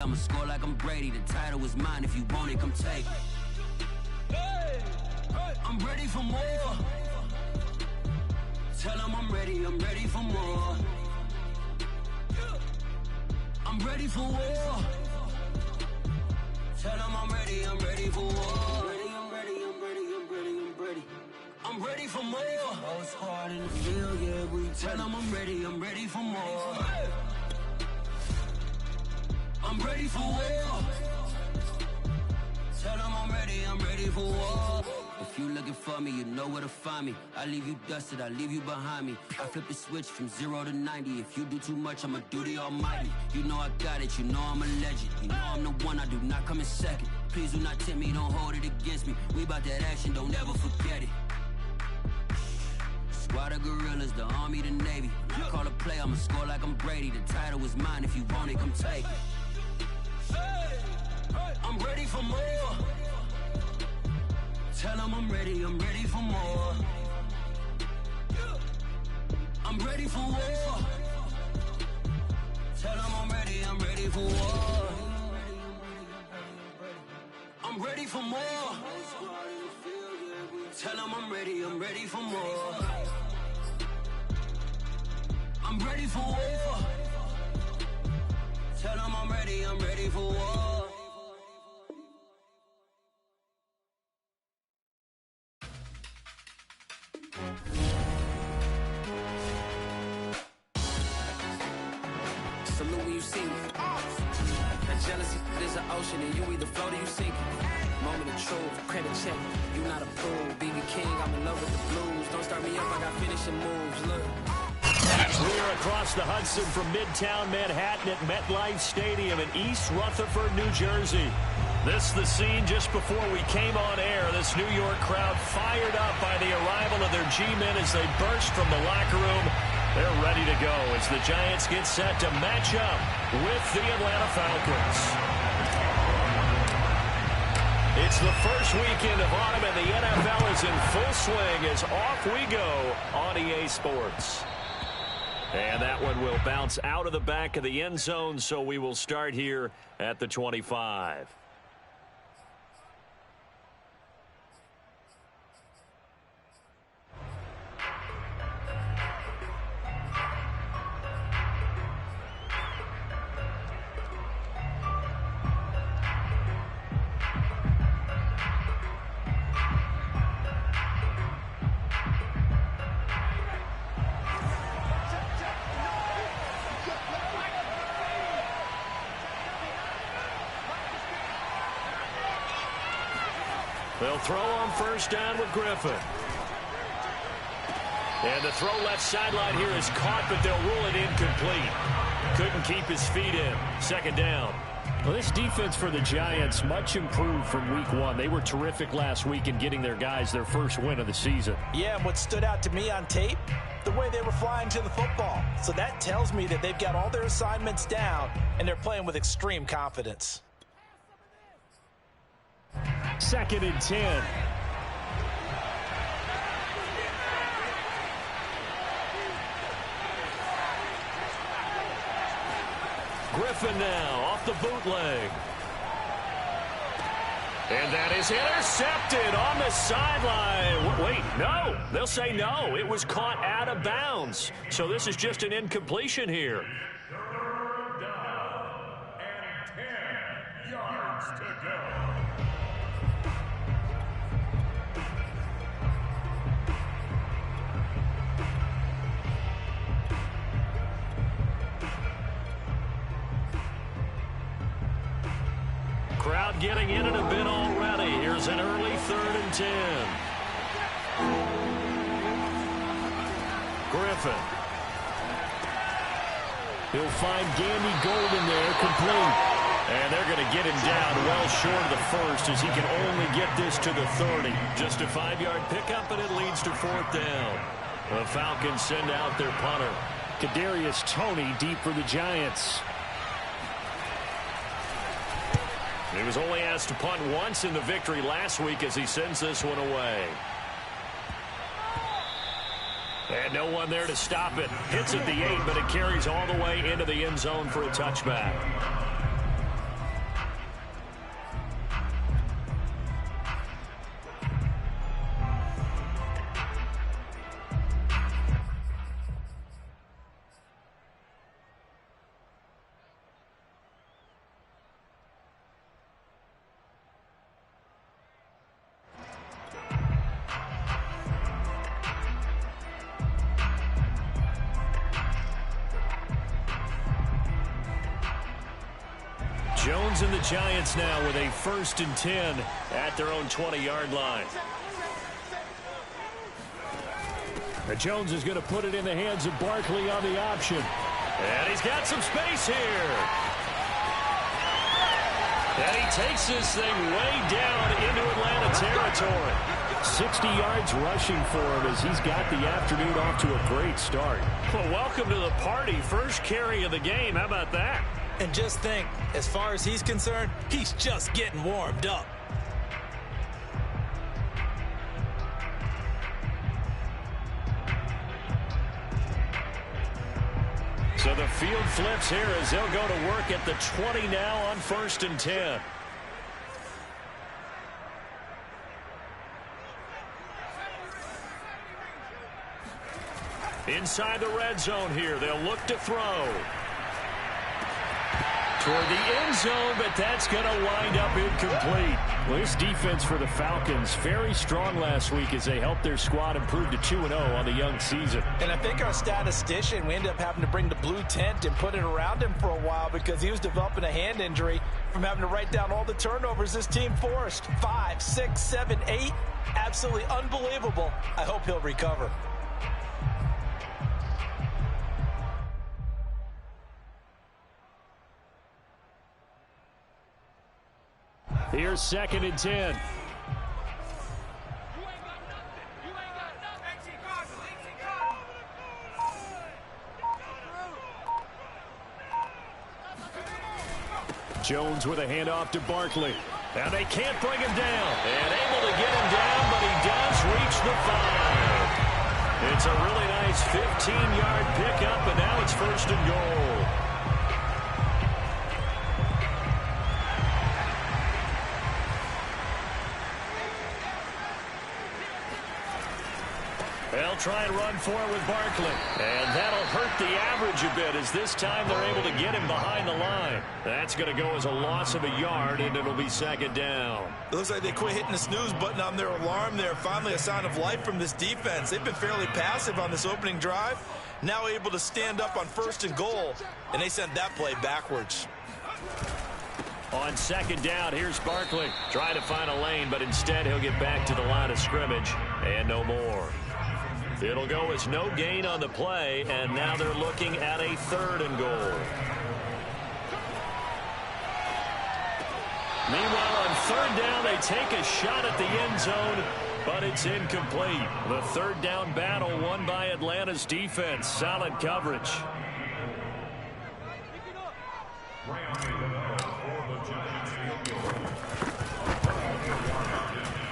I'ma score like I'm Brady. The title is mine. If you want it, come take it. I'm ready for more. Tell them I'm ready for more. I'm ready for war. Tell them I'm ready for war. I'm ready for more. Oh, it's hard in the field, yeah, we tell them I'm ready for more. I'm ready for war. Tell them I'm ready for war. If you looking for me, you know where to find me. I leave you dusted, I leave you behind me. I flip the switch from 0 to 90. If you do too much, I'ma do the almighty. You know I got it, you know I'm a legend. You know I'm the one, I do not come in second. Please do not tempt me, don't hold it against me. We about that action, don't ever forget it. Squad of gorillas, the army, the navy. When I call a play, I'ma score like I'm Brady. The title is mine, if you want it, come take it. I'm ready for more. Tell them I'm ready for more. I'm ready for war. Tell them I'm ready for war. I'm ready for more. Tell them I'm ready for more. I'm ready for war. Tell them I'm ready for war. Salute when you see me. That jealousy is an ocean and you either float or you sink. Moment of truth, credit check, you not approved. BB King, I'm in love with the blues. Don't start me up, I got finishing moves, look. We're across the Hudson from Midtown Manhattan at MetLife Stadium in East Rutherford, New Jersey. This the scene just before we came on air. This New York crowd fired up by the arrival of their G-men as they burst from the locker room. They're ready to go as the Giants get set to match up with the Atlanta Falcons. It's the first weekend of autumn and the NFL is in full swing as off we go on EA Sports. And that one will bounce out of the back of the end zone, so we will start here at the 25. They'll throw on first down with Griffin. And the throw left sideline here is caught, but they'll rule it incomplete. Couldn't keep his feet in. Second down. Well, this defense for the Giants, much improved from week one. They were terrific last week in getting their guys their first win of the season. Yeah, and what stood out to me on tape, the way they were flying to the football. So that tells me that they've got all their assignments down, and they're playing with extreme confidence. 2nd and 10. Griffin now off the bootleg. And that is intercepted on the sideline. Wait, no. They'll say no. It was caught out of bounds. So this is just an incompletion here. 3rd down and 10 yards to go. Crowd getting in it a bit already. Here's an early 3rd and 10. Griffin. He'll find Gandy Golden there, complete. And they're going to get him down well short of the first as he can only get this to the 30. Just a 5-yard pickup, and it leads to 4th down. The Falcons send out their punter. Kadarius Toney deep for the Giants. He was only asked to punt once in the victory last week as he sends this one away. And no one there to stop it. Hits at the 8, but it carries all the way into the end zone for a touchback. Jones and the Giants now with a 1st and 10 at their own 20-yard line. Jones is going to put it in the hands of Barkley on the option. And he's got some space here. And he takes this thing way down into Atlanta territory. 60 yards rushing for him as he's got the afternoon off to a great start. Well, welcome to the party. First carry of the game. How about that? And just think, as far as he's concerned, he's just getting warmed up. So the field flips here as they'll go to work at the 20 now on 1st and 10. Inside the red zone here, they'll look to throw. Toward the end zone, but that's going to wind up incomplete. Well, this defense for the Falcons, very strong last week as they helped their squad improve to 2-0 on the young season. And I think our statistician, we ended up having to bring the blue tent and put it around him for a while because he was developing a hand injury from having to write down all the turnovers this team forced. 5, 6, 7, 8. Absolutely unbelievable. I hope he'll recover. Here's 2nd and 10. Jones with a handoff to Barkley. And they can't bring him down. And able to get him down, but he does reach the 5. It's a really nice 15-yard pickup, and now it's 1st and goal. They'll try and run for it with Barkley. And that'll hurt the average a bit as this time they're able to get him behind the line. That's going to go as a loss of a yard, and it'll be 2nd down. It looks like they quit hitting the snooze button on their alarm there. Finally a sign of life from this defense. They've been fairly passive on this opening drive. Now able to stand up on 1st and goal, and they sent that play backwards. On 2nd down, here's Barkley. Trying to find a lane, but instead he'll get back to the line of scrimmage, and no more. It'll go as no gain on the play, and now they're looking at a 3rd and goal. Meanwhile, on 3rd down, they take a shot at the end zone, but it's incomplete. The 3rd down battle won by Atlanta's defense. Solid coverage.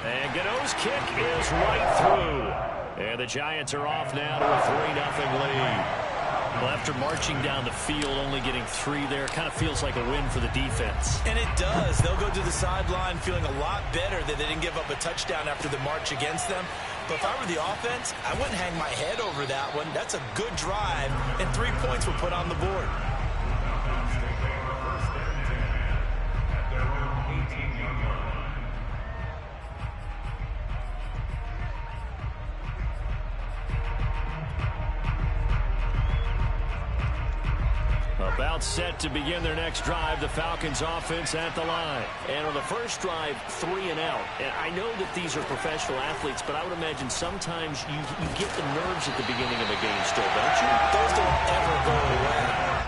And Gano's kick is right through. And the Giants are off now to a 3-0 lead. Well, after marching down the field, only getting 3 there, kind of feels like a win for the defense. And it does. They'll go to the sideline feeling a lot better that they didn't give up a touchdown after the march against them. But if I were the offense, I wouldn't hang my head over that one. That's a good drive, and 3 points were put on the board. About set to begin their next drive, the Falcons offense at the line. And on the first drive, 3 and out. And I know that these are professional athletes, but I would imagine sometimes you get the nerves at the beginning of a game still, don't you? Those don't ever go away.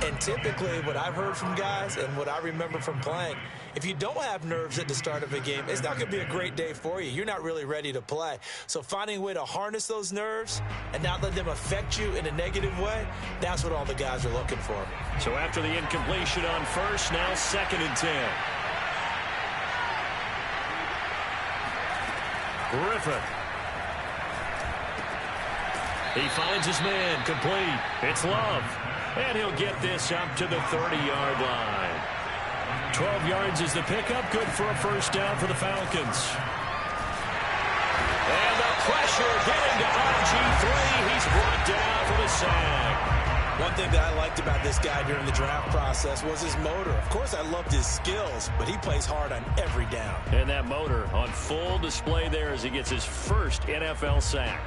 And typically what I've heard from guys and what I remember from playing, if you don't have nerves at the start of a game, it's not going to be a great day for you. You're not really ready to play. So finding a way to harness those nerves and not let them affect you in a negative way, that's what all the guys are looking for. So after the incompletion on 1st, now 2nd and 10. Griffin. He finds his man, complete. It's Love. And he'll get this up to the 30-yard line. 12 yards is the pickup, good for a 1st down for the Falcons. And the pressure getting to RG3. He's brought down for the sack. One thing that I liked about this guy during the draft process was his motor. Of course, I loved his skills, but he plays hard on every down. And that motor on full display there as he gets his first NFL sack.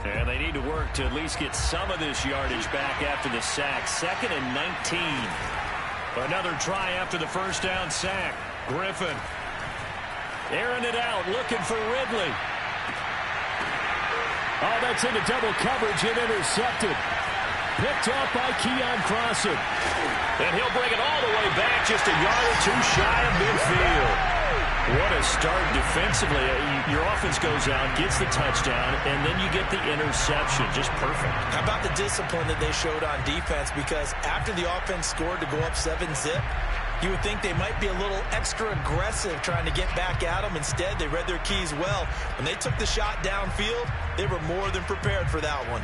And they need to work to at least get some of this yardage back after the sack. 2nd and 19. Another try after the first down sack. Griffin airing it out, looking for Ridley. Oh, that's into double coverage and intercepted. Picked off by Keon Crossen. And he'll bring it all the way back, just a yard or two shy of midfield. What a start defensively. Your offense goes out, gets the touchdown, and then you get the interception. Just perfect. How about the discipline that they showed on defense? Because after the offense scored to go up 7-zip, you would think they might be a little extra aggressive trying to get back at them. Instead, they read their keys well. When they took the shot downfield, they were more than prepared for that one.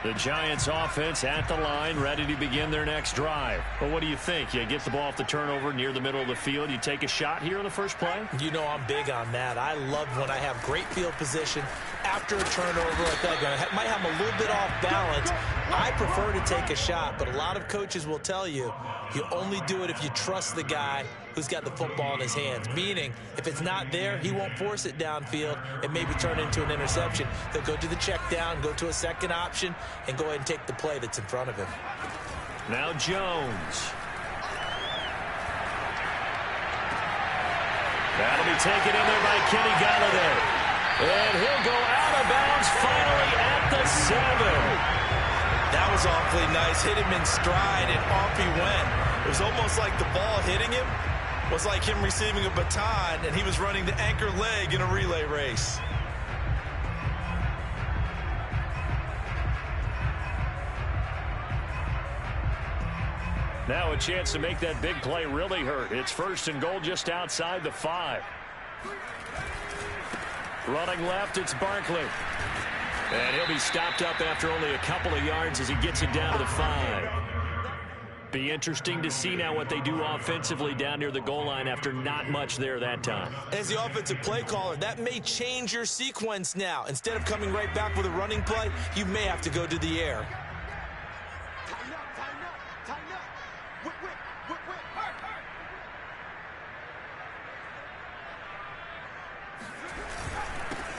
The Giants offense at the line, ready to begin their next drive. But what do you think? You get the ball off the turnover near the middle of the field. You take a shot here on the first play? You know I'm big on that. I love when I have great field position after a turnover. I feel like I might have a little bit off balance. I prefer to take a shot, but a lot of coaches will tell you you only do it if you trust the guy who's got the football in his hands. Meaning, if it's not there, he won't force it downfield and maybe turn it into an interception. He'll go to the check down, go to a second option, and go ahead and take the play that's in front of him. Now Jones. That'll be taken in there by Kenny Golladay. And he'll go out of bounds finally at the 7. That was awfully nice. Hit him in stride, and off he went. It was almost like the ball hitting him was like him receiving a baton, and he was running the anchor leg in a relay race. Now a chance to make that big play really hurt. It's 1st and goal just outside the 5. Running left, it's Barkley. And he'll be stopped up after only a couple of yards as he gets it down to the 5. Be interesting to see now what they do offensively down near the goal line after not much there that time. As the offensive play caller, that may change your sequence now. Instead of coming right back with a running play, you may have to go to the air.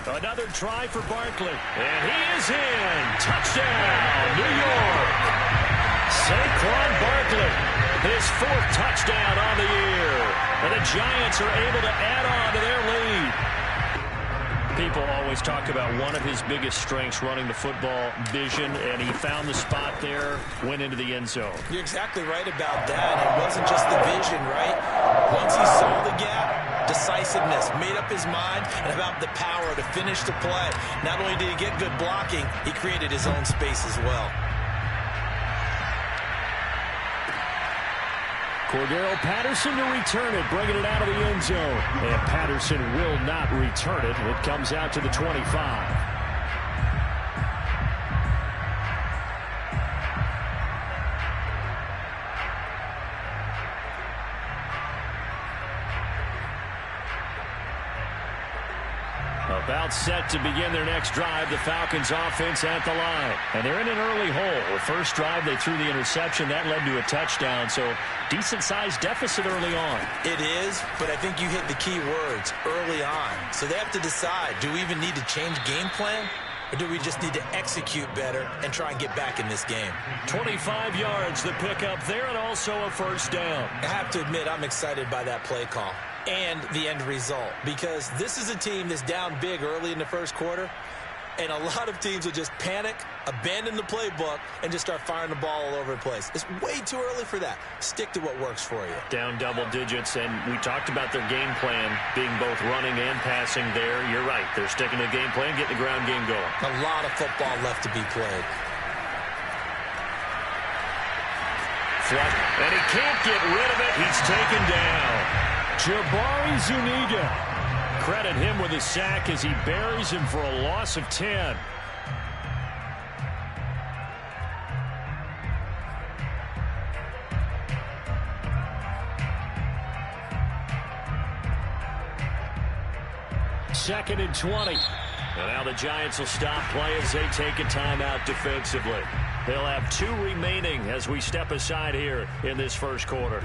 Another try for Barkley. And he is in. Touchdown, New York. Saquon Barkley, his 4th touchdown on the year. And the Giants are able to add on to their lead. People always talk about one of his biggest strengths, running the football, vision, and he found the spot there, went into the end zone. You're exactly right about that. It wasn't just the vision, right? Once he saw the gap, decisiveness, made up his mind, and about the power to finish the play. Not only did he get good blocking, he created his own space as well. Cordero Patterson to return it, bringing it out of the end zone. And Patterson will not return it. It comes out to the 25. About set to begin their next drive, the Falcons offense at the line. And they're in an early hole. The first drive, they threw the interception. That led to a touchdown, so decent-sized deficit early on. It is, but I think you hit the key words, early on. So they have to decide, do we even need to change game plan? Or do we just need to execute better and try and get back in this game? 25 yards, the pickup there, and also a first down. I have to admit, I'm excited by that play call and the end result, because this is a team that's down big early in the first quarter, and a lot of teams will just panic, abandon the playbook, and just start firing the ball all over the place. It's way too early for that. Stick to what works for you. Down double digits, and we talked about their game plan being both running and passing there. You're right. They're sticking to the game plan, getting the ground game going. A lot of football left to be played. And he can't get rid of it. He's taken down. Jabari Zuniga. Credit him with a sack as he buries him for a loss of 10. Second and 20. And now the Giants will stop play as they take a timeout defensively. They'll have 2 remaining as we step aside here in this first quarter.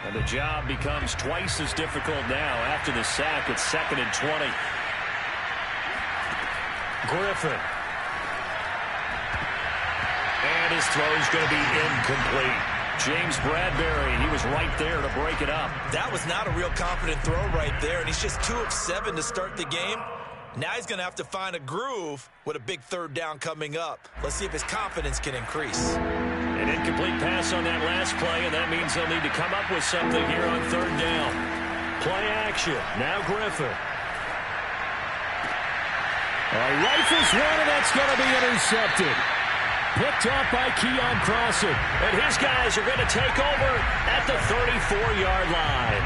And the The job becomes twice as difficult now after the sack. It's 2nd and 20. Griffin. And his throw's going to be incomplete. James Bradbury, he was right there to break it up. That was not a real confident throw right there, and he's just 2 of 7 to start the game. Now he's going to have to find a groove with a big 3rd down coming up. Let's see if his confidence can increase. An incomplete pass on that last play, and that means they'll need to come up with something here on 3rd down. Play action. Now Griffin. Rifles one, and that's going to be intercepted. Picked off by Keon Crossen. And his guys are going to take over at the 34-yard line.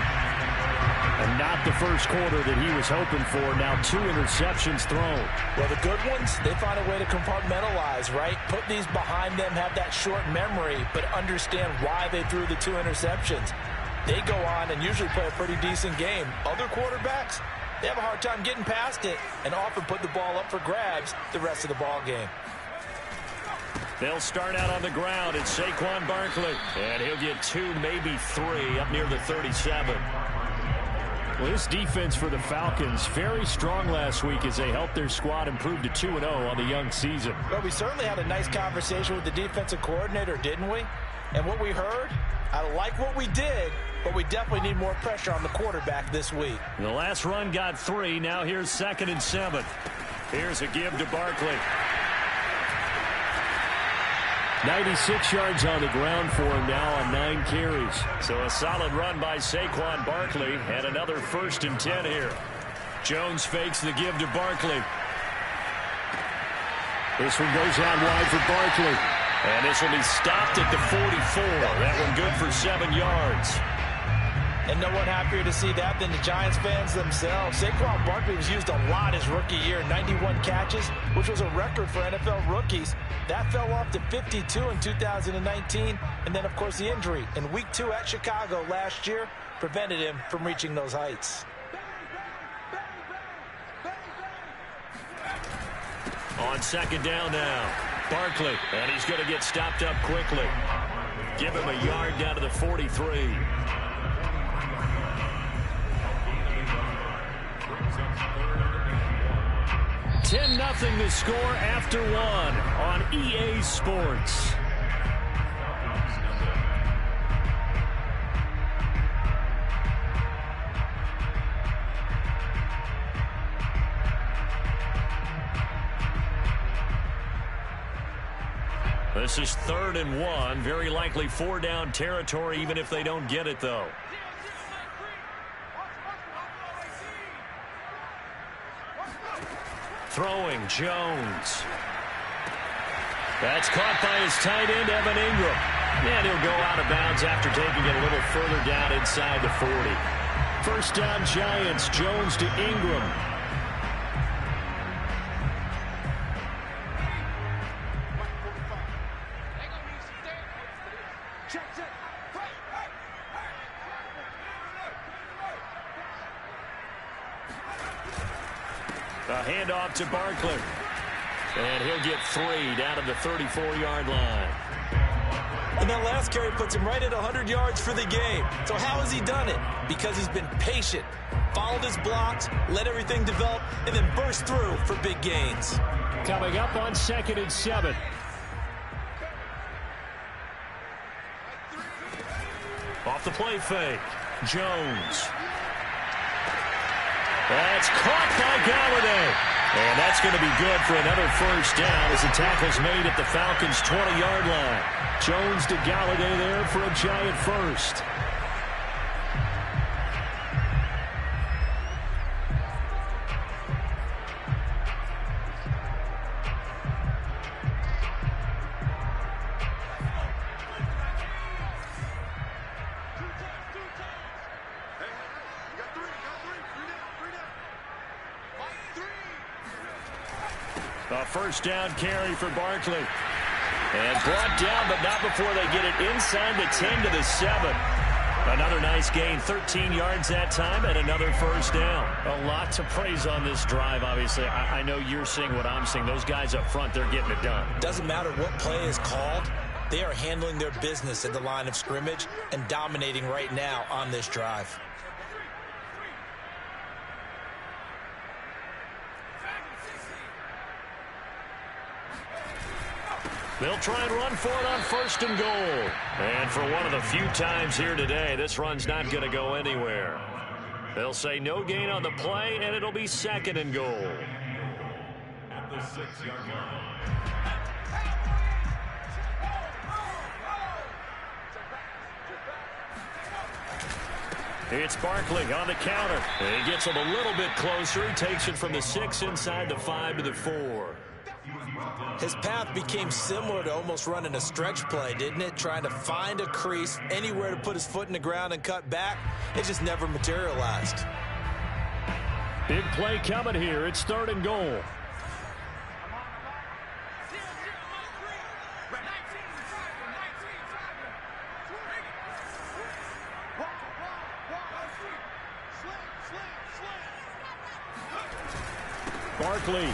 And not the first quarter that he was hoping for. Now 2 interceptions thrown. Well, the good ones, they find a way to compartmentalize, right? Put these behind them, have that short memory, but understand why they threw the 2 interceptions. They go on and usually play a pretty decent game. Other quarterbacks, they have a hard time getting past it and often put the ball up for grabs the rest of the ball game. They'll start out on the ground. It's Saquon Barkley. And he'll get 2, maybe 3 up near the 37. Well, this defense for the Falcons, very strong last week as they helped their squad improve to 2-0 on the young season. Well, we certainly had a nice conversation with the defensive coordinator, didn't we? And what we heard, I like what we did, but we definitely need more pressure on the quarterback this week. The last run got 3. Now here's 2nd and 7. Here's a give to Barkley. 96 yards on the ground for him now on 9 carries. So a solid run by Saquon Barkley, and another 1st and 10 here. Jones fakes the give to Barkley. This one goes out wide for Barkley. And this will be stopped at the 44. That one good for 7 yards. And no one happier to see that than the Giants fans themselves. Saquon Barkley was used a lot his rookie year, 91 catches, which was a record for NFL rookies. That fell off to 52 in 2019. And then, of course, the injury in Week 2 at Chicago last year prevented him from reaching those heights. On 2nd down now, Barkley, and he's going to get stopped up quickly. Give him a yard down to the 43. 10-0 the score after 1 on EA Sports. This is 3rd and 1. Very likely 4-down territory, even if they don't get it, though. Throwing, Jones. That's caught by his tight end, Evan Ingram. And he'll go out of bounds after taking it a little further down inside the 40. 1st down, Giants. Jones to Ingram. A handoff to Barkley. And he'll get 3 down to the 34-yard line. And that last carry puts him right at 100 yards for the game. So how has he done it? Because he's been patient, followed his blocks, let everything develop, and then burst through for big gains. Coming up on 2nd and 7. Off the play fake. Jones. That's caught by Galladay. And that's going to be good for another 1st down as the tackle's made at the Falcons' 20-yard line. Jones to Galladay there for a Giant 1st. A 1st down carry for Barkley. And brought down, but not before they get it inside the 10 to the 7. Another nice gain, 13 yards that time, and another 1st down. A lot to praise on this drive, obviously. I know you're seeing what I'm seeing. Those guys up front, they're getting it done. Doesn't matter what play is called. They are handling their business at the line of scrimmage and dominating right now on this drive. They'll try and run for it on 1st and goal. And for one of the few times here today, this run's not going to go anywhere. They'll say no gain on the play, and it'll be 2nd and goal. At the 6-yard line. It's Barkley on the counter. He gets him a little bit closer. He takes it from the 6 inside the 5 to the 4. His path became similar to almost running a stretch play, didn't it? Trying to find a crease, anywhere to put his foot in the ground and cut back. It just never materialized. Big play coming here. It's 3rd and goal. Barkley.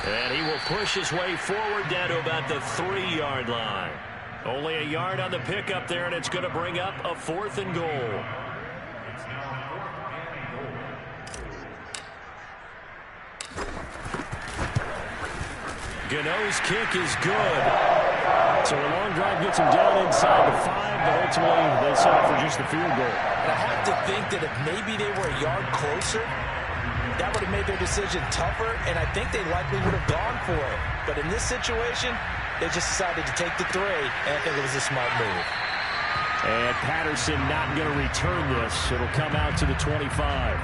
And he will push his way forward down to about the 3-yard line. Only a yard on the pickup there, and it's going to bring up a 4th and goal. Gano's kick is good. So a long drive gets him down inside the 5, but ultimately they settle for just the field goal. And I have to think that if maybe they were a yard closer, that would have made their decision tougher, and I think they likely would have gone for it. But in this situation, they just decided to take the 3, and I think it was a smart move. And Patterson not going to return this. It'll come out to the 25.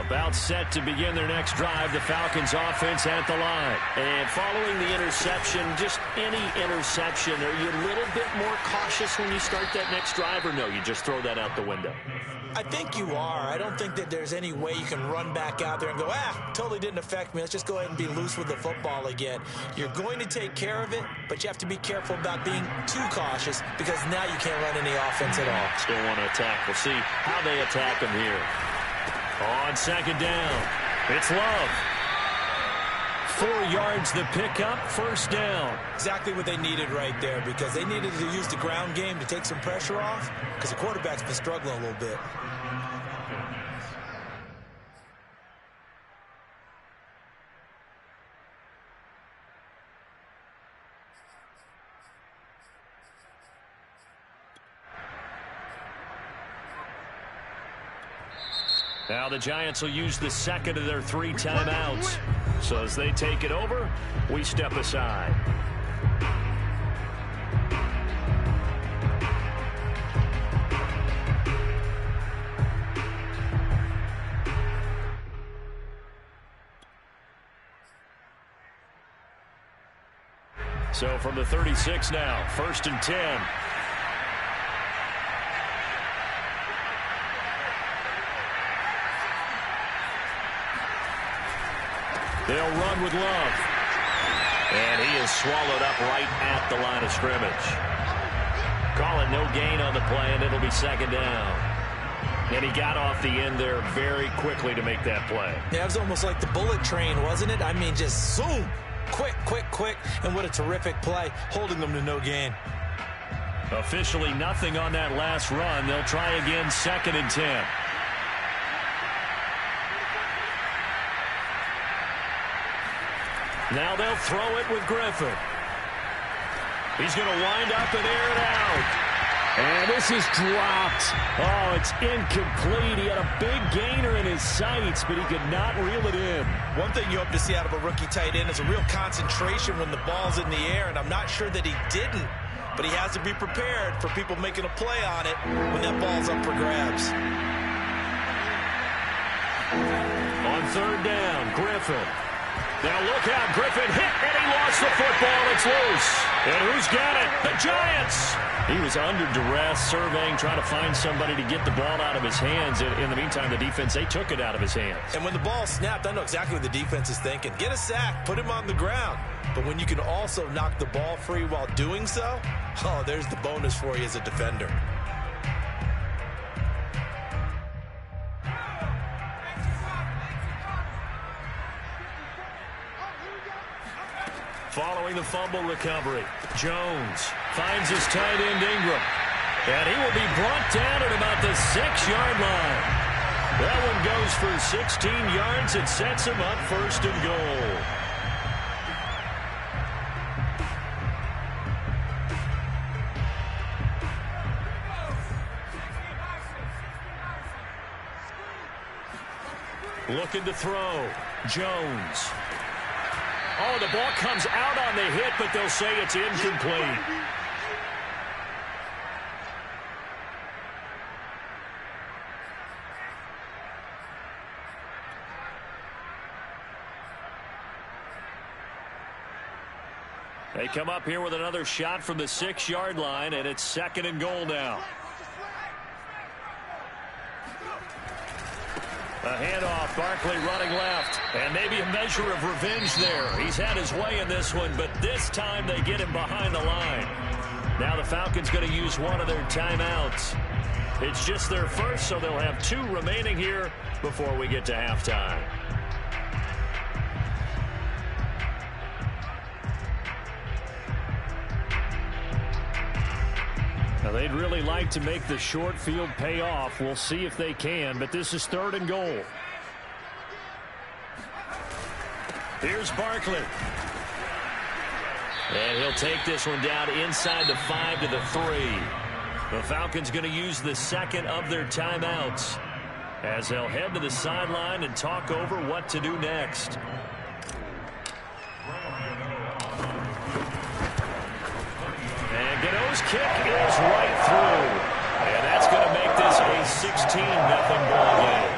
About set to begin their next drive, the Falcons offense at the line. And following the interception, just any interception, are you a little bit more cautious when you start that next drive, or no, you just throw that out the window? I think you are. I don't think that there's any way you can run back out there and go, totally didn't affect me. Let's just go ahead and be loose with the football again. You're going to take care of it, but you have to be careful about being too cautious because now you can't run any offense at all. Still want to attack. We'll see how they attack them here. On 2nd down, it's Love. 4 yards the pickup, 1st down. Exactly what they needed right there because they needed to use the ground game to take some pressure off because the quarterback's been struggling a little bit. Now the Giants will use the 2nd of their 3 timeouts. So as they take it over, we step aside. So from the 36 now, 1st and 10. They'll run with Love. And he is swallowed up right at the line of scrimmage. Call it no gain on the play, and it'll be 2nd down. And he got off the end there very quickly to make that play. Yeah, it was almost like the bullet train, wasn't it? I mean, just zoom. Quick, quick, quick. And what a terrific play, holding them to no gain. Officially nothing on that last run. They'll try again, 2nd and 10. Now they'll throw it with Griffin. He's going to wind up and air it out. And this is dropped. Oh, it's incomplete. He had a big gainer in his sights, but he could not reel it in. One thing you hope to see out of a rookie tight end is a real concentration when the ball's in the air, and I'm not sure that he didn't, but he has to be prepared for people making a play on it when that ball's up for grabs. On 3rd down, Griffin. Now look out, Griffin hit, and he lost the football. It's loose. And who's got it? The Giants. He was under duress, surveying, trying to find somebody to get the ball out of his hands. In the meantime, the defense, they took it out of his hands. And when the ball snapped, I know exactly what the defense is thinking. Get a sack, put him on the ground. But when you can also knock the ball free while doing so, oh, there's the bonus for you as a defender. Following the fumble recovery, Jones finds his tight end Ingram. And he will be brought down at about the 6-yard line. That one goes for 16 yards. It sets him up 1st and goal. Looking to throw. Jones. Oh, the ball comes out on the hit, but they'll say it's incomplete. They come up here with another shot from the 6-yard line, and it's 2nd and goal now. A handoff, Barkley running left, and maybe a measure of revenge there. He's had his way in this one, but this time they get him behind the line. Now the Falcons going to use one of their timeouts. It's just their first, so they'll have 2 remaining here before we get to halftime. Now they'd really like to make the short field pay off. We'll see if they can, but this is 3rd and goal. Here's Barkley. And he'll take this one down inside the 5 to the 3. The Falcons going to use the 2nd of their timeouts as they'll head to the sideline and talk over what to do next. Gano's kick is right through. And that's going to make this a 16-0 ball game.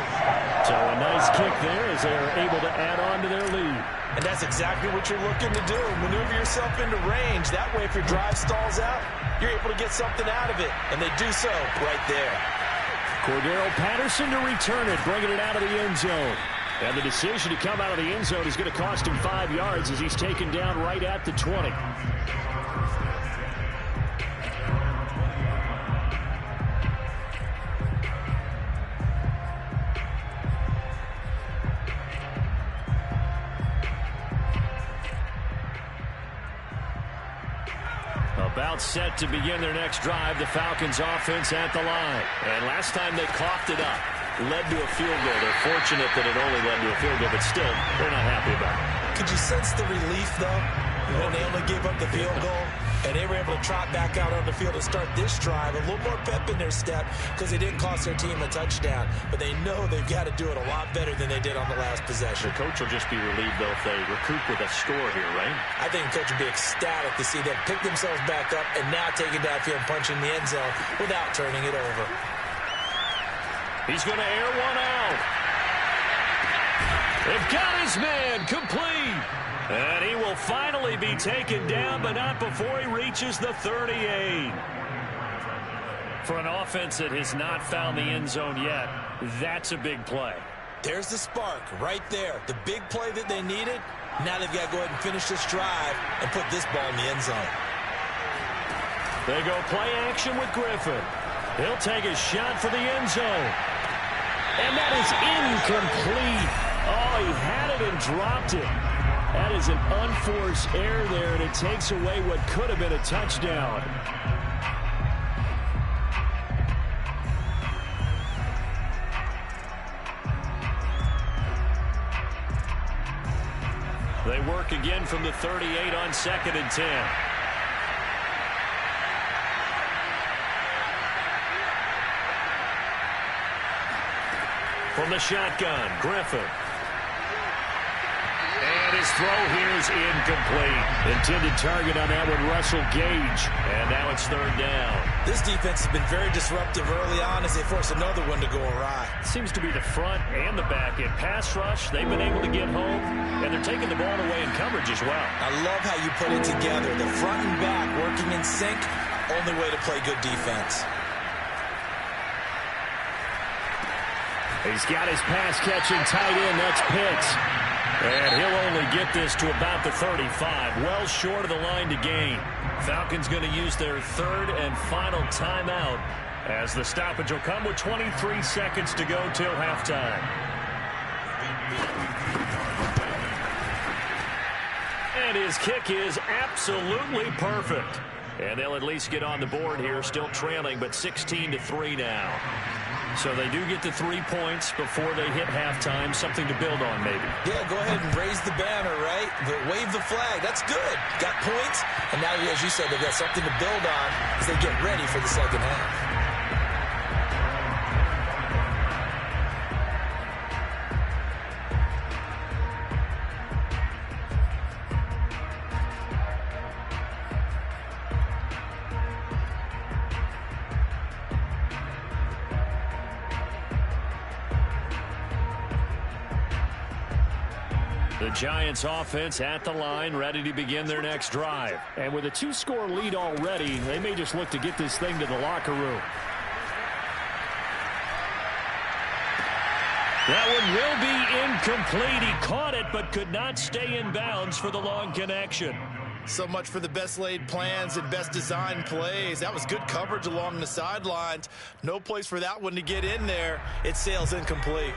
So a nice kick there as they're able to add on to their lead. And that's exactly what you're looking to do. Maneuver yourself into range. That way, if your drive stalls out, you're able to get something out of it. And they do so right there. Cordero Patterson to return it, bringing it out of the end zone. And the decision to come out of the end zone is going to cost him 5 yards as he's taken down right at the 20. About set to begin their next drive, the Falcons offense at the line. And last time they coughed it up, led to a field goal. They're fortunate that it only led to a field goal, but still, they're not happy about it. Could you sense the relief, though, when they only gave up the field goal? And they were able to trot back out on the field to start this drive. A little more pep in their step because they didn't cost their team a touchdown. But they know they've got to do it a lot better than they did on the last possession. The coach will just be relieved, though, if they recoup with a score here, right? I think the coach would be ecstatic to see them pick themselves back up and now take it downfield and punch in the end zone without turning it over. He's going to air one out. They've got his man complete. And he will finally be taken down, but not before he reaches the 38. For an offense that has not found the end zone yet, that's a big play. There's the spark right there. The big play that they needed. Now they've got to go ahead and finish this drive and put this ball in the end zone. They go play action with Griffin. He'll take a shot for the end zone. And that is incomplete. Oh, he had it and dropped it. That is an unforced error there, and it takes away what could have been a touchdown. They work again from the 38 on 2nd and 10. From the shotgun, Griffin. And his throw here is incomplete. Intended target on that one, Russell Gage. And now it's 3rd down. This defense has been very disruptive early on as they force another one to go awry. Seems to be the front and the back. In pass rush, they've been able to get home, and they're taking the ball away in coverage as well. I love how you put it together. The front and back working in sync, only way to play good defense. He's got his pass-catching tight end. That's Pitts. And he'll only get this to about the 35, well short of the line to gain. Falcons going to use their 3rd and final timeout as the stoppage will come with 23 seconds to go till halftime. And his kick is absolutely perfect. And they'll at least get on the board here, still trailing, but 16-3 now. So they do get the 3 points before they hit halftime, something to build on maybe. Yeah, go ahead and raise the banner, right? Wave the flag. That's good. Got points, and now, as you said, they've got something to build on as they get ready for the second half. The Giants offense at the line, ready to begin their next drive. And with a 2-score lead already, they may just look to get this thing to the locker room. That one will be incomplete. He caught it but could not stay in bounds for the long connection. So much for the best laid plans and best designed plays. That was good coverage along the sidelines. No place for that one to get in there. It sails incomplete.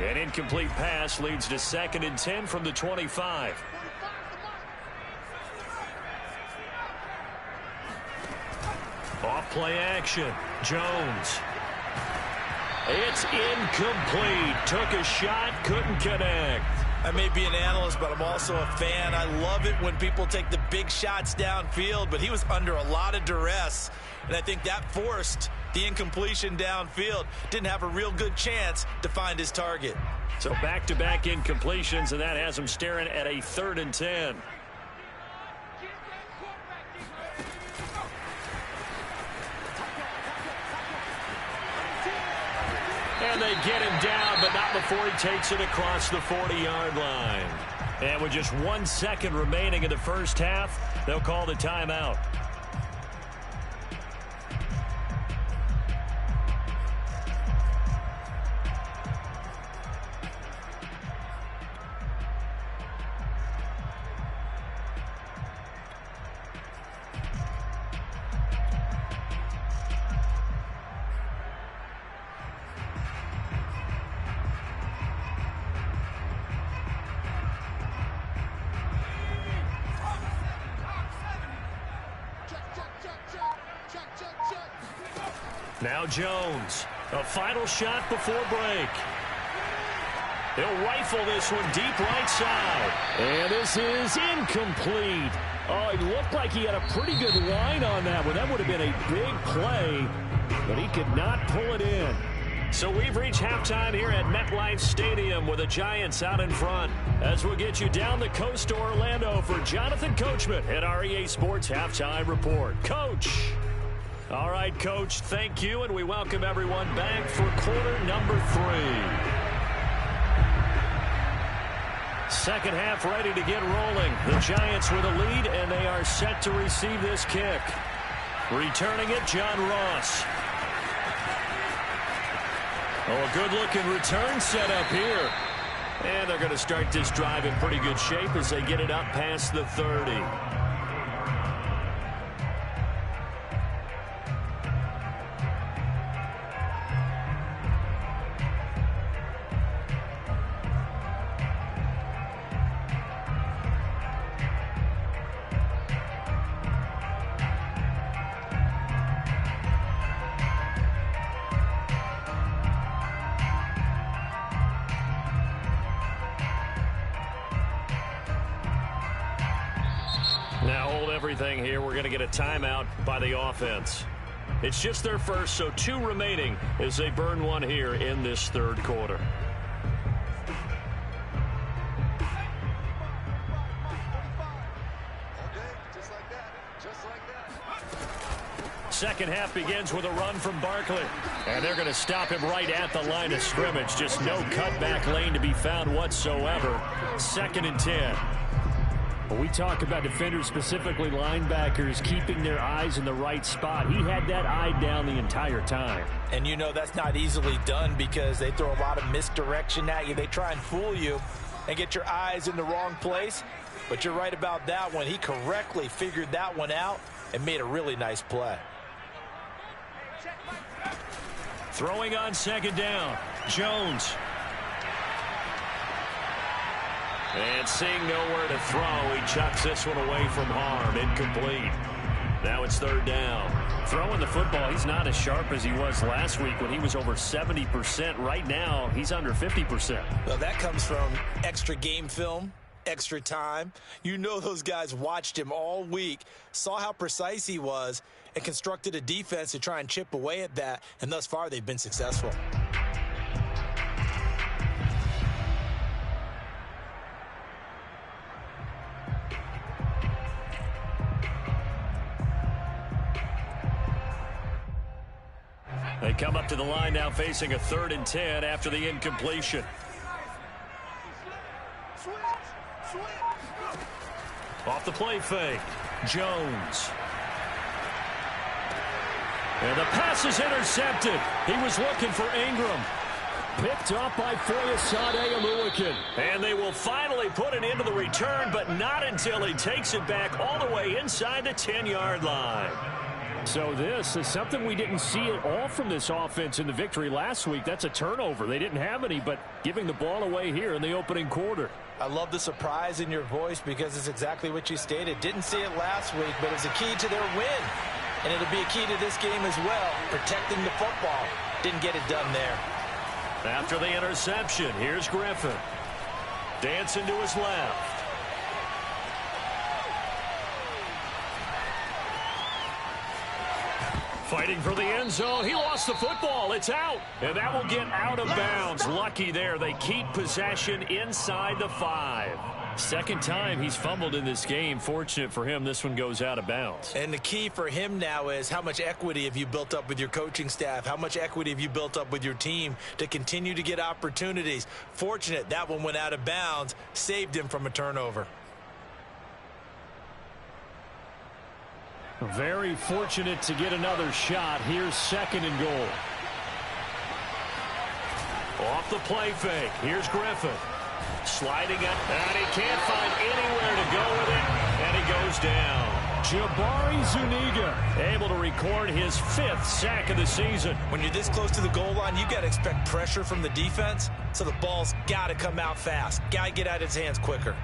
An incomplete pass leads to 2nd and 10 from the 25. Off play action. Jones. It's incomplete. Took a shot, couldn't connect. I may be an analyst, but I'm also a fan. I love it when people take the big shots downfield, but he was under a lot of duress, and I think that forced the incompletion downfield. Didn't have a real good chance to find his target. So back-to-back incompletions, and that has him staring at a 3rd and 10. And they get him down, but not before he takes it across the 40-yard line. And with just 1 second remaining in the first half, they'll call the timeout. Now Jones, a final shot before break. He'll rifle this one deep right side. And this is incomplete. Oh, it looked like he had a pretty good line on that one. That would have been a big play, but he could not pull it in. So we've reached halftime here at MetLife Stadium with the Giants out in front. As we'll get you down the coast to Orlando for Jonathan Coachman at our EA Sports Halftime Report. Coach. All right, Coach, thank you, and we welcome everyone back for quarter number 3. Second half ready to get rolling. The Giants with a lead, and they are set to receive this kick. Returning it, John Ross. Oh, a good-looking return set up here. And they're going to start this drive in pretty good shape as they get it up past the 30. Now hold everything here. We're going to get a timeout by the offense. It's just their first, so 2 remaining as they burn one here in this third quarter. Second half begins with a run from Barkley. And they're going to stop him right at the line of scrimmage. Just no cutback lane to be found whatsoever. 2nd and 10. We talk about defenders, specifically linebackers, keeping their eyes in the right spot. He had that eye down the entire time. And you know that's not easily done because they throw a lot of misdirection at you. They try and fool you and get your eyes in the wrong place. But you're right about that one. He correctly figured that one out and made a really nice play. Throwing on 2nd down, Jones. And seeing nowhere to throw, he chucks this one away from harm. Incomplete. Now it's third down. Throwing the football, he's not as sharp as he was last week when he was over 70%. Right now, he's under 50%. Well, that comes from extra game film, extra time. You know those guys watched him all week, saw how precise he was, and constructed a defense to try and chip away at that, and thus far they've been successful. They come up to the line now facing a 3rd and 10 after the incompletion. Off the play fake, Jones. And the pass is intercepted. He was looking for Ingram. Picked up by Foyesade Oluwakin. And they will finally put it into the return, but not until he takes it back all the way inside the 10-yard line. So this is something we didn't see at all from this offense in the victory last week. That's a turnover. They didn't have any, but giving the ball away here in the opening quarter. I love the surprise in your voice because it's exactly what you stated. Didn't see it last week, but it's a key to their win. And it'll be a key to this game as well, protecting the football. Didn't get it done there. After the interception, here's Griffin. Dancing to his left. Fighting for the end zone. He lost the football. It's out. And that will get out of bounds. Lucky there. They keep possession inside the 5. Second time he's fumbled in this game. Fortunate for him, this one goes out of bounds. And the key for him now is how much equity have you built up with your coaching staff? How much equity have you built up with your team to continue to get opportunities? Fortunate that one went out of bounds, saved him from a turnover. Very fortunate to get another shot. Here's 2nd and goal. Off the play fake. Here's Griffin. Sliding up, and he can't find anywhere to go with it, and he goes down. Jabari Zuniga able to record his 5th sack of the season. When you're this close to the goal line, you got to expect pressure from the defense, so the ball's got to come out fast. Got to get out of his hands quicker.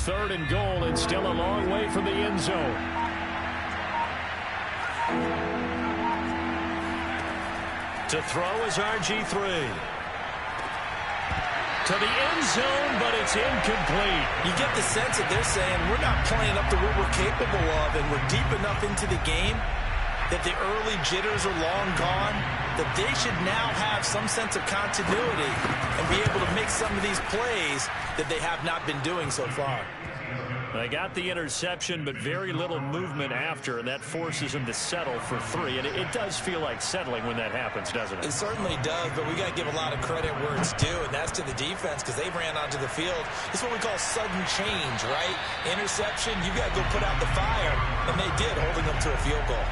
Third and goal, and still a long way from the end zone. To throw is RG3. To the end zone, but it's incomplete. You get the sense that they're saying we're not playing up to what we're capable of, and we're deep enough into the game that the early jitters are long gone, that they should now have some sense of continuity and be able to make some of these plays that they have not been doing so far. They got the interception, but very little movement after, and that forces them to settle for 3. And it does feel like settling when that happens, doesn't it? It certainly does, but we got to give a lot of credit where it's due, and that's to the defense because they ran onto the field. It's what we call sudden change, right? Interception, you got to go put out the fire, and they did, holding them to a field goal.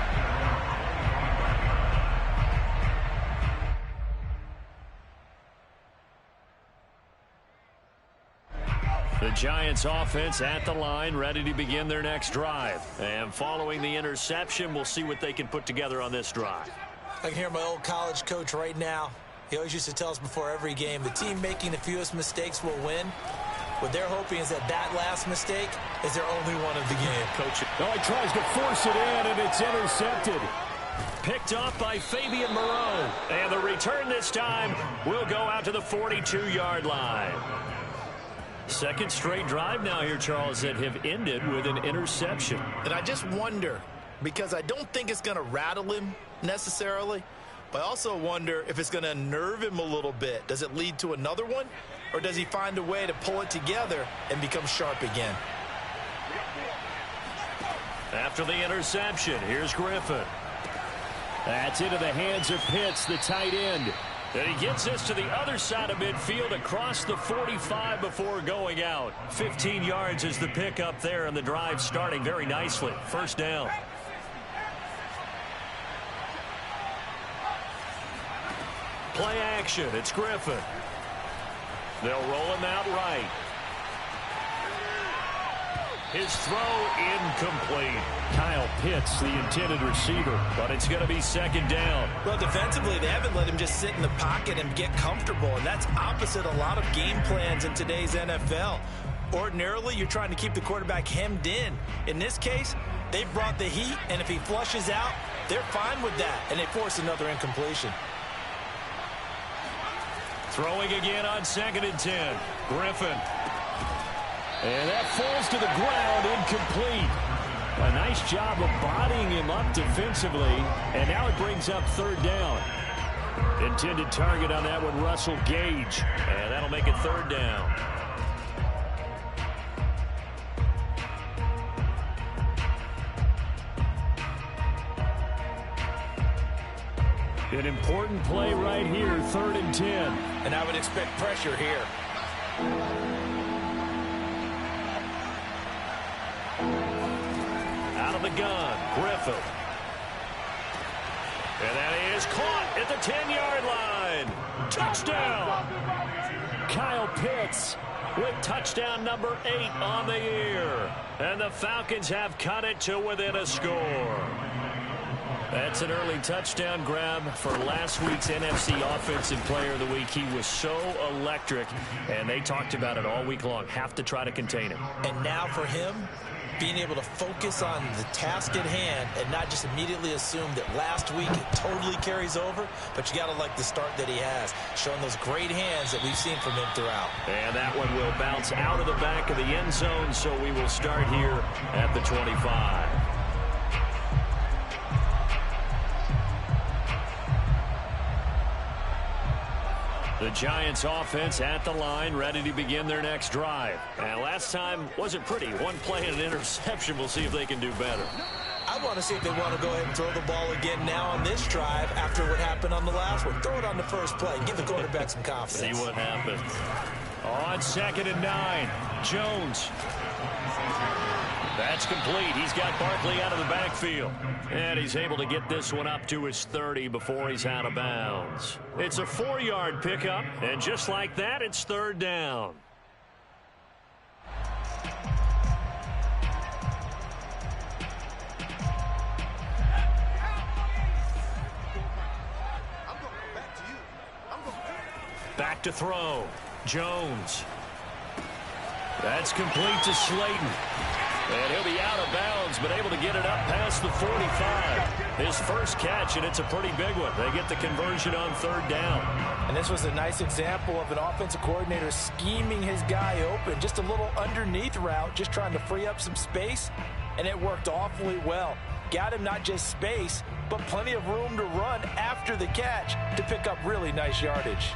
The Giants offense at the line, ready to begin their next drive. And following the interception, we'll see what they can put together on this drive. I can hear my old college coach right now. He always used to tell us before every game, the team making the fewest mistakes will win. What they're hoping is that that last mistake is their only one of the game. Coach, oh, he tries to force it in, and it's intercepted. Picked off by Fabian Moreau. And the return this time will go out to the 42-yard line. Second straight drive now here, Charles, that have ended with an interception. And I just wonder, because I don't think it's going to rattle him necessarily, but I also wonder if it's going to unnerve him a little bit. Does it lead to another one, or does he find a way to pull it together and become sharp again? After the interception, here's Griffin. That's into the hands of Pitts, the tight end. And he gets this to the other side of midfield across the 45 before going out. 15 yards is the pickup there, and the drive starting very nicely. First down. Play action. It's Griffin. They'll roll him out right. His throw incomplete. Kyle Pitts, the intended receiver, but it's going to be second down. Well, defensively, they haven't let him just sit in the pocket and get comfortable, and that's opposite a lot of game plans in today's NFL. Ordinarily, you're trying to keep the quarterback hemmed in. In this case, they brought the heat, and if he flushes out, they're fine with that, and they force another incompletion. Throwing again on 2nd and 10. Griffin. And that falls to the ground, incomplete. A nice job of bodying him up defensively, and now it brings up 3rd down. Intended target on that one, Russell Gage, and that'll make it 3rd down. An important play right here, 3rd and 10. And I would expect pressure here. Out of the gun, Griffin. And that is caught at the 10-yard line. Touchdown! Kyle Pitts with touchdown number 8 on the year. And the Falcons have cut it to within a score. That's an early touchdown grab for last week's NFC Offensive Player of the Week. He was so electric, and they talked about it all week long. Have to try to contain him. And now for him, being able to focus on the task at hand and not just immediately assume that last week it totally carries over, but you got to like the start that he has, showing those great hands that we've seen from him throughout. And that one will bounce out of the back of the end zone, so we will start here at the 25. The Giants offense at the line, ready to begin their next drive. And last time wasn't pretty. One play and an interception. We'll see if they can do better. I want to see if they want to go ahead and throw the ball again now on this drive after what happened on the last one. Throw it on the first play. Give the quarterback some confidence. See what happens. On 2nd and 9, Jones. That's complete. He's got Barkley out of the backfield. And he's able to get this one up to his 30 before he's out of bounds. It's a 4-yard pickup, and just like that, it's 3rd down. Back to throw. Jones. That's complete to Slayton. And he'll be out of bounds, but able to get it up past the 45. His first catch, and it's a pretty big one. They get the conversion on 3rd down. And this was a nice example of an offensive coordinator scheming his guy open. Just a little underneath route, just trying to free up some space, and it worked awfully well. Got him not just space, but plenty of room to run after the catch to pick up really nice yardage.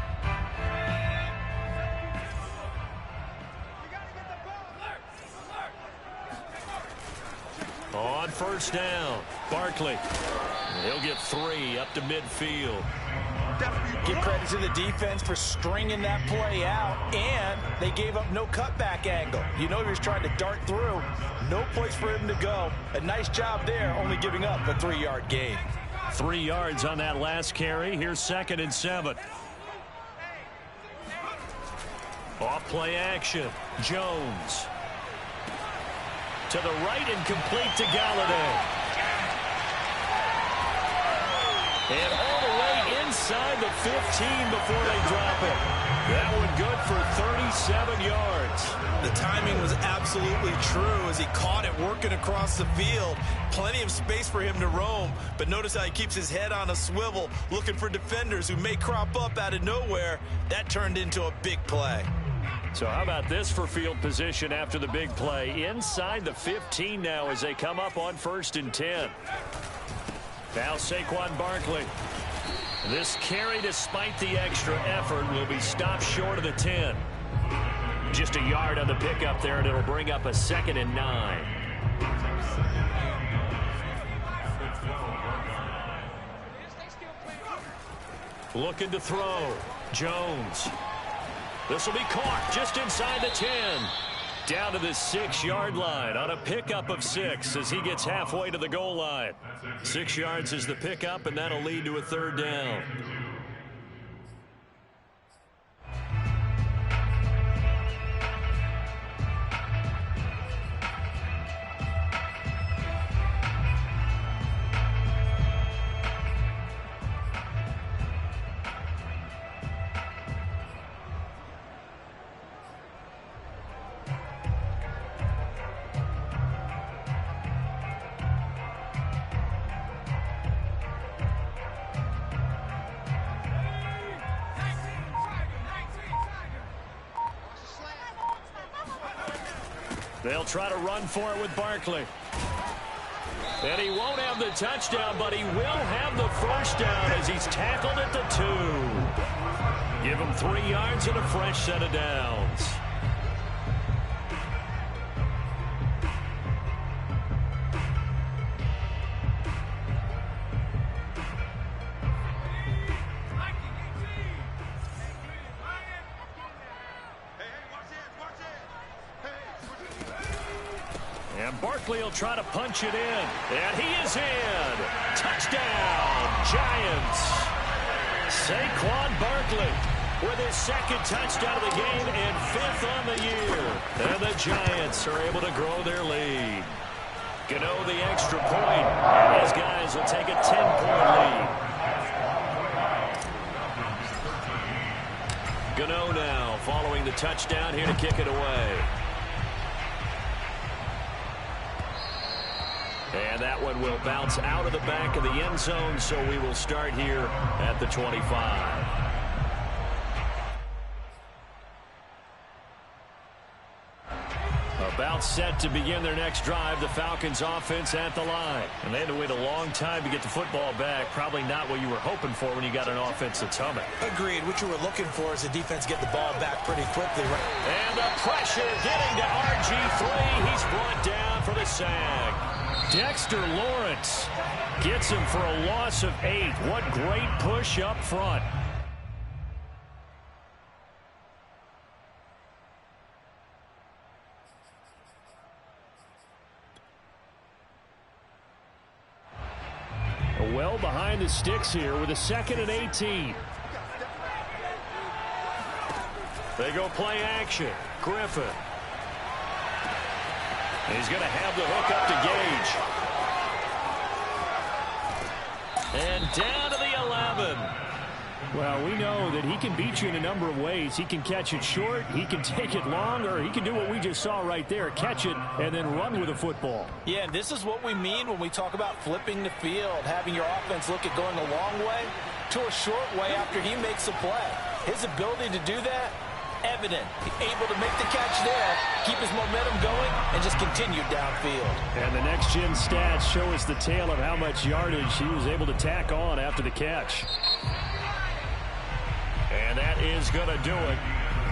On 1st down, Barkley. He'll get 3 up to midfield. Give credit to the defense for stringing that play out, and they gave up no cutback angle. You know he was trying to dart through. No place for him to go. A nice job there, only giving up a 3-yard gain. 3 yards on that last carry. Here's 2nd and 7. Off play action. Jones. To the right and complete to Galladay. And all the way inside the 15 before they drop it. That one good for 37 yards. The timing was absolutely true as he caught it working across the field. Plenty of space for him to roam, but notice how he keeps his head on a swivel, looking for defenders who may crop up out of nowhere. That turned into a big play. So how about this for field position after the big play? Inside the 15 now as they come up on 1st and 10. Now Saquon Barkley. This carry, despite the extra effort, will be stopped short of the 10. Just a yard on the pickup there, and it'll bring up a 2nd and 9. Looking to throw. Jones. This will be caught just inside the 10. Down to the 6-yard line on a pickup of 6 as he gets halfway to the goal line. 6 yards is the pickup, and that'll lead to a 3rd down. They'll try to run for it with Barkley. And he won't have the touchdown, but he will have the first down as he's tackled at the 2. Give him 3 yards and a fresh set of downs. And Barkley will try to punch it in. And he is in. Touchdown, Giants. Saquon Barkley with his 2nd touchdown of the game and 5th on the year. And the Giants are able to grow their lead. Gano the extra point. And his guys will take a 10-point lead. Gano now following the touchdown here to kick it away. And that one will bounce out of the back of the end zone, so we will start here at the 25. About set to begin their next drive, the Falcons offense at the line. And they had to wait a long time to get the football back. Probably not what you were hoping for when you got an offense that's humming. Agreed. What you were looking for is the defense get the ball back pretty quickly. And the pressure getting to RG3. He's brought down for the sack. Dexter Lawrence gets him for a loss of 8. What great push up front. Well behind the sticks here with a 2nd and 18. They go play action. Griffin. He's going to have the hook up to Gage. And down to the 11. Well, we know that he can beat you in a number of ways. He can catch it short, he can take it long, or he can do what we just saw right there, catch it and then run with the football. Yeah, and this is what we mean when we talk about flipping the field, having your offense look at going a long way to a short way after he makes a play. His ability to do that, evident. Able to make the catch there, keep his momentum going, and just continue downfield. And the next-gen stats show us the tale of how much yardage he was able to tack on after the catch. And that is going to do it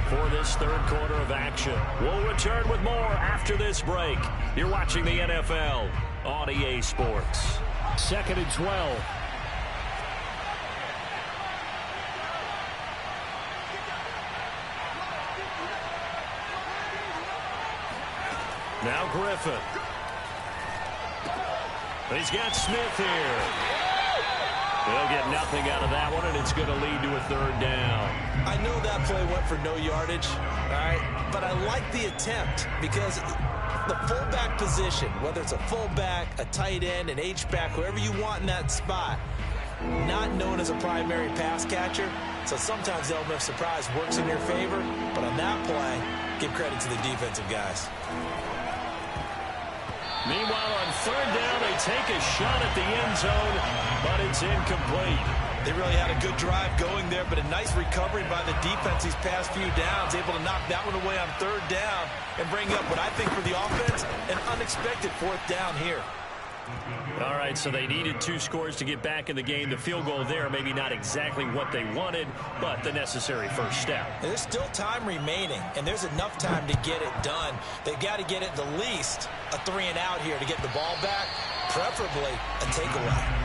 for this 3rd quarter of action. We'll return with more after this break. You're watching the NFL on EA Sports. 2nd and 12. Now Griffin. He's got Smith here. They'll get nothing out of that one, and it's going to lead to a 3rd down. I know that play went for no yardage, all right, but I like the attempt because the fullback position, whether it's a fullback, a tight end, an H-back, whoever you want in that spot, not known as a primary pass catcher, so sometimes the element of surprise works in your favor, but on that play, give credit to the defensive guys. Meanwhile, on 3rd down, they take a shot at the end zone, but it's incomplete. They really had a good drive going there, but a nice recovery by the defense these past few downs, able to knock that one away on 3rd down and bring up what I think for the offense, an unexpected 4th down here. All right, so they needed 2 scores to get back in the game. The field goal there, maybe not exactly what they wanted, but the necessary first step. And there's still time remaining, and there's enough time to get it done. They've got to get it the least a 3-and-out here to get the ball back, preferably a takeaway.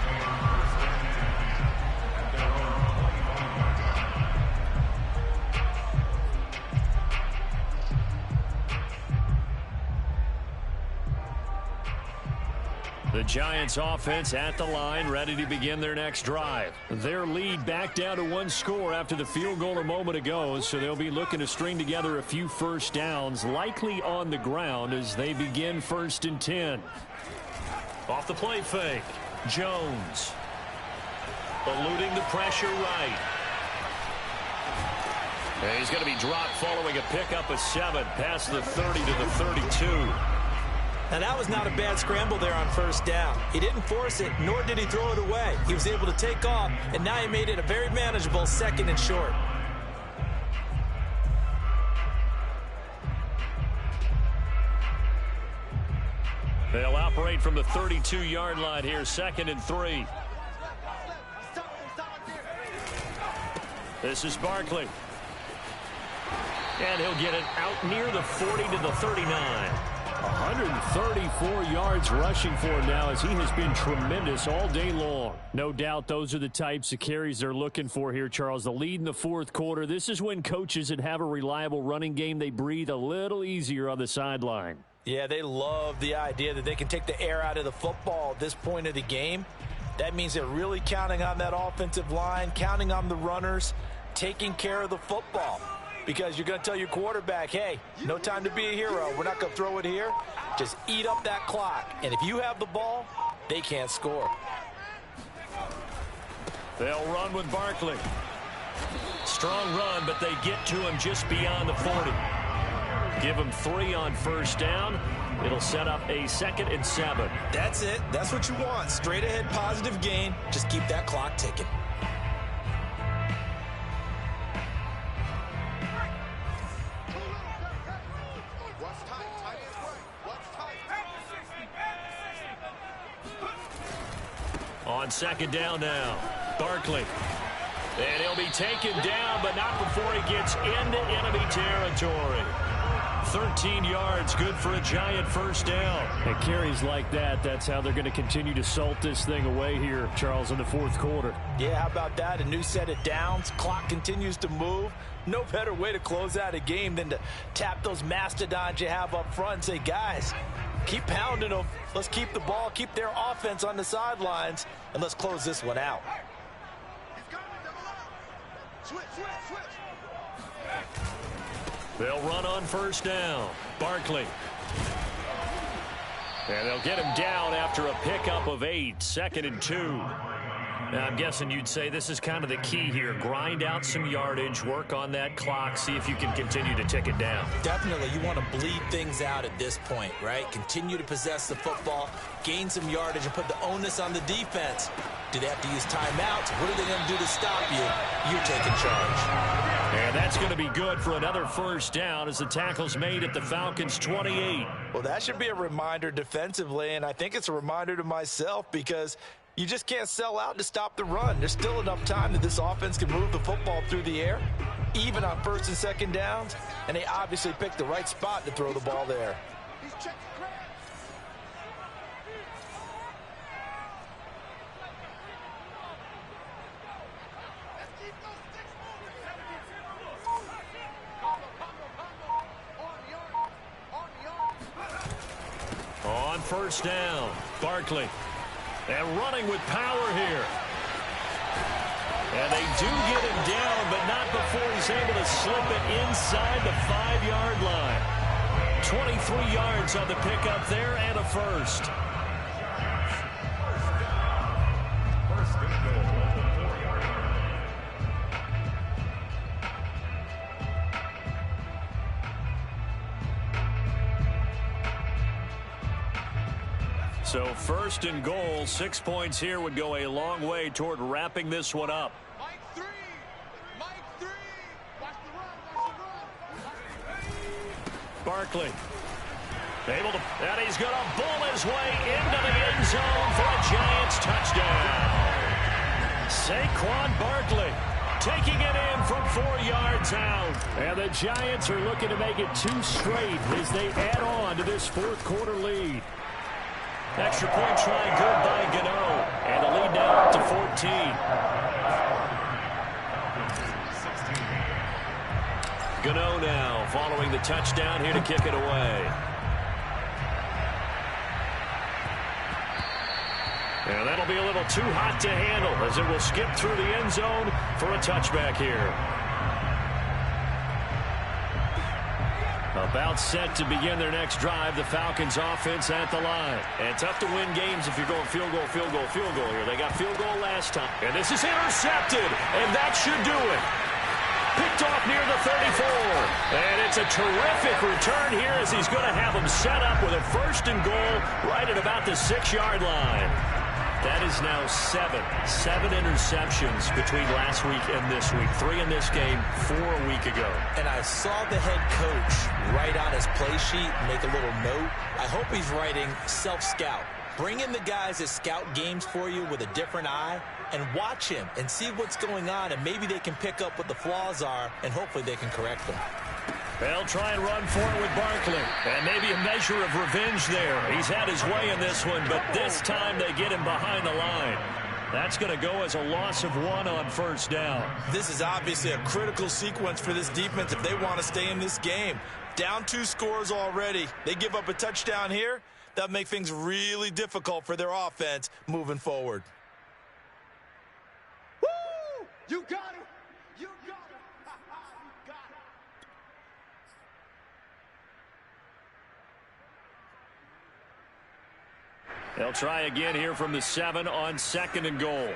The Giants offense at the line, ready to begin their next drive. Their lead back down to 1 score after the field goal a moment ago, so they'll be looking to string together a few first downs, likely on the ground as they begin 1st and 10. Off the play fake, Jones. Eluding the pressure right. And he's going to be dropped following a pickup of 7 past the 30 to the 32. Now, that was not a bad scramble there on 1st down. He didn't force it, nor did he throw it away. He was able to take off, and now he made it a very manageable 2nd and short. They'll operate from the 32-yard line here, 2nd and 3. This is Barkley. And he'll get it out near the 40 to the 39. 134 yards rushing for him now, as he has been tremendous all day long. No doubt those are the types of carries they're looking for here, Charles. The lead in the 4th quarter. This is when coaches that have a reliable running game, they breathe a little easier on the sideline. Yeah, they love the idea that they can take the air out of the football at this point of the game. That means they're really counting on that offensive line, counting on the runners, taking care of the football. Because you're going to tell your quarterback, hey, no time to be a hero. We're not going to throw it here. Just eat up that clock. And if you have the ball, they can't score. They'll run with Barkley. Strong run, but they get to him just beyond the 40. Give him 3 on 1st down. It'll set up a 2nd and 7. That's it. That's what you want. Straight ahead positive gain. Just keep that clock ticking. On 2nd down now, Barkley. And he'll be taken down, but not before he gets into enemy territory. 13 yards, good for a giant 1st down. And carries like that, that's how they're going to continue to salt this thing away here, Charles, in the 4th quarter. Yeah, how about that? A new set of downs. Clock continues to move. No better way to close out a game than to tap those mastodons you have up front and say, guys, keep pounding them. Let's keep the ball, keep their offense on the sidelines, and let's close this one out. They'll run on 1st down. Barkley. And they'll get him down after a pickup of 8. 2nd and 2. Now, I'm guessing you'd say this is kind of the key here. Grind out some yardage, work on that clock, see if you can continue to tick it down. Definitely, you want to bleed things out at this point, right? Continue to possess the football, gain some yardage, and put the onus on the defense. Do they have to use timeouts? What are they going to do to stop you? You're taking charge. And that's going to be good for another 1st down as the tackle's made at the Falcons' 28. Well, that should be a reminder defensively, and I think it's a reminder to myself because you just can't sell out to stop the run. There's still enough time that this offense can move the football through the air, even on 1st and 2nd downs, and they obviously picked the right spot to throw the ball there. On 1st down, Barkley. And running with power here. And they do get him down, but not before he's able to slip it inside the 5-yard line. 23 yards on the pickup there and a 1st. So 1st and goal, 6 points here would go a long way toward wrapping this one up. Barkley able to, and he's going to bull his way into the end zone for a Giants touchdown. Saquon Barkley taking it in from 4 yards out. And the Giants are looking to make it 2 straight as they add on to this 4th quarter lead. Extra point try good by Gano. And the lead now up to 14. Gano now following the touchdown here to kick it away. And that'll be a little too hot to handle as it will skip through the end zone for a touchback here. About set to begin their next drive. The Falcons offense at the line. And tough to win games if you're going field goal, field goal, field goal here. They got field goal last time. And this is intercepted. And that should do it. Picked off near the 34. And it's a terrific return here as he's going to have them set up with a 1st and goal right at about the 6-yard line. That is now 7 interceptions between last week and this week. 3 in this game, 4 a week ago. And I saw the head coach write on his play sheet, make a little note. I hope he's writing self-scout. Bring in the guys that scout games for you with a different eye and watch him and see what's going on, and maybe they can pick up what the flaws are, and hopefully they can correct them. They'll try and run for it with Barkley. And maybe a measure of revenge there. He's had his way in this one, but this time they get him behind the line. That's going to go as a loss of 1 on first down. This is obviously a critical sequence for this defense if they want to stay in this game. Down 2 scores already. They give up a touchdown here. That'll make things really difficult for their offense moving forward. Woo! You got it! You got it! You got it! They'll try again here from the 7 on 2nd and goal.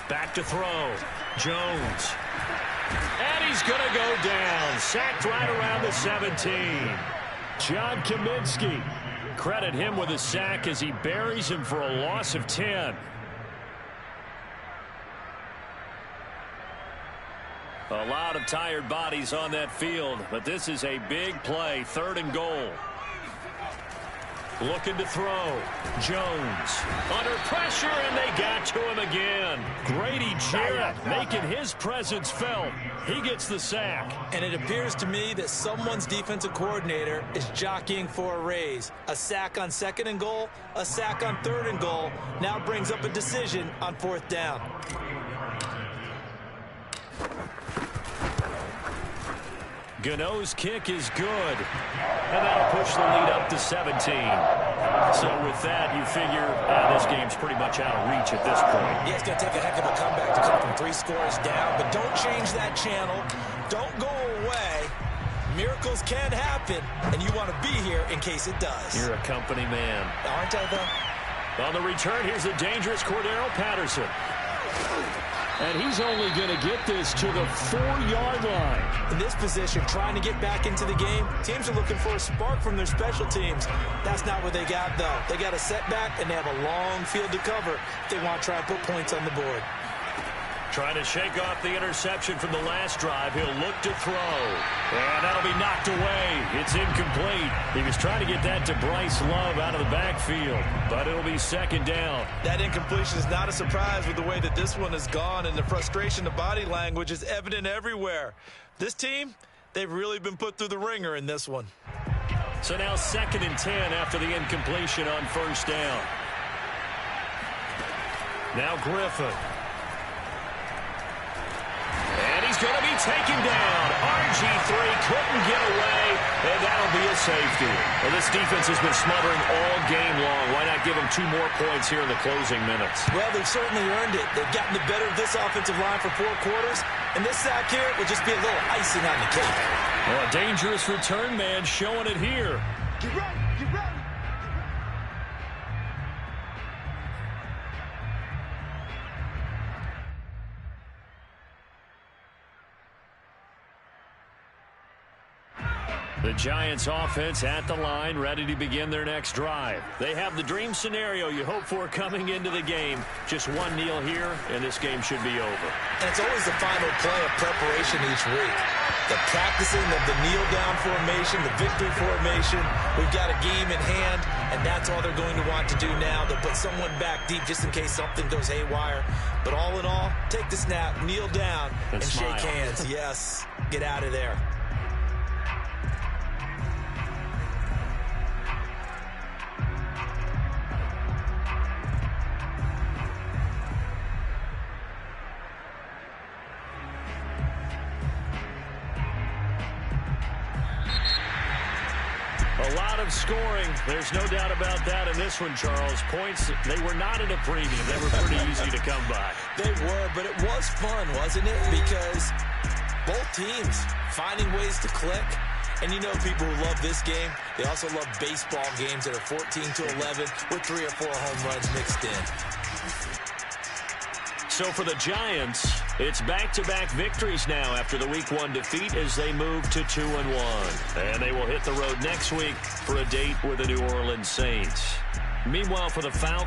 Back to throw. Jones. And he's going to go down. Sacked right around the 17. John Kaminsky. Credit him with a sack as he buries him for a loss of 10. A lot of tired bodies on that field, but this is a big play. 3rd and goal. Looking to throw. Jones under pressure, and they got to him again. Grady Jarrett making his presence felt. He gets the sack. And it appears to me that someone's defensive coordinator is jockeying for a raise. A sack on 2nd and goal, a sack on 3rd and goal. Now brings up a decision on 4th down. Gano's kick is good. And that'll push the lead up to 17. So with that, you figure this game's pretty much out of reach at this point. Yeah, it's going to take a heck of a comeback to come from 3 scores down. But don't change that channel. Don't go away. Miracles can happen, and you want to be here in case it does. You're a company man. Aren't I, though? On the return, here's the dangerous Cordero Patterson. And he's only going to get this to the 4-yard line. In this position, trying to get back into the game, teams are looking for a spark from their special teams. That's not what they got, though. They got a setback, and they have a long field to cover if they want to try and put points on the board. Trying to shake off the interception from the last drive. He'll look to throw. And that'll be knocked away. It's incomplete. He was trying to get that to Bryce Love out of the backfield, but it'll be 2nd down. That incompletion is not a surprise with the way that this one has gone, and the frustration, the body language is evident everywhere. This team, they've really been put through the ringer in this one. So now 2nd and 10 after the incompletion on 1st down. Now Griffin. And he's going to be taken down. RG3 couldn't get away, and that'll be a safety. Well, this defense has been smothering all game long. Why not give them 2 more points here in the closing minutes? Well, they've certainly earned it. They've gotten the better of this offensive line for 4 quarters, and this sack here will just be a little icing on the cake. Well, a dangerous return man showing it here. Get ready, get ready. The Giants offense at the line, ready to begin their next drive. They have the dream scenario you hope for coming into the game. Just 1 kneel here, and this game should be over. And it's always the final play of preparation each week. The practicing of the kneel-down formation, the victory formation. We've got a game in hand, and that's all they're going to want to do now. They'll put someone back deep just in case something goes haywire. But all in all, take the snap, kneel down, and shake hands. Yes, get out of there. A lot of scoring. There's no doubt about that in this one, Charles. Points, they were not at a premium. They were pretty easy to come by. They were, but it was fun, wasn't it? Because both teams finding ways to click. And you know people who love this game, they also love baseball games that are 14-11 with 3 or 4 home runs mixed in. So for the Giants, it's back-to-back victories now after the Week 1 defeat as they move to 2-1. And they will hit the road next week for a date with the New Orleans Saints. Meanwhile, for the Falcons,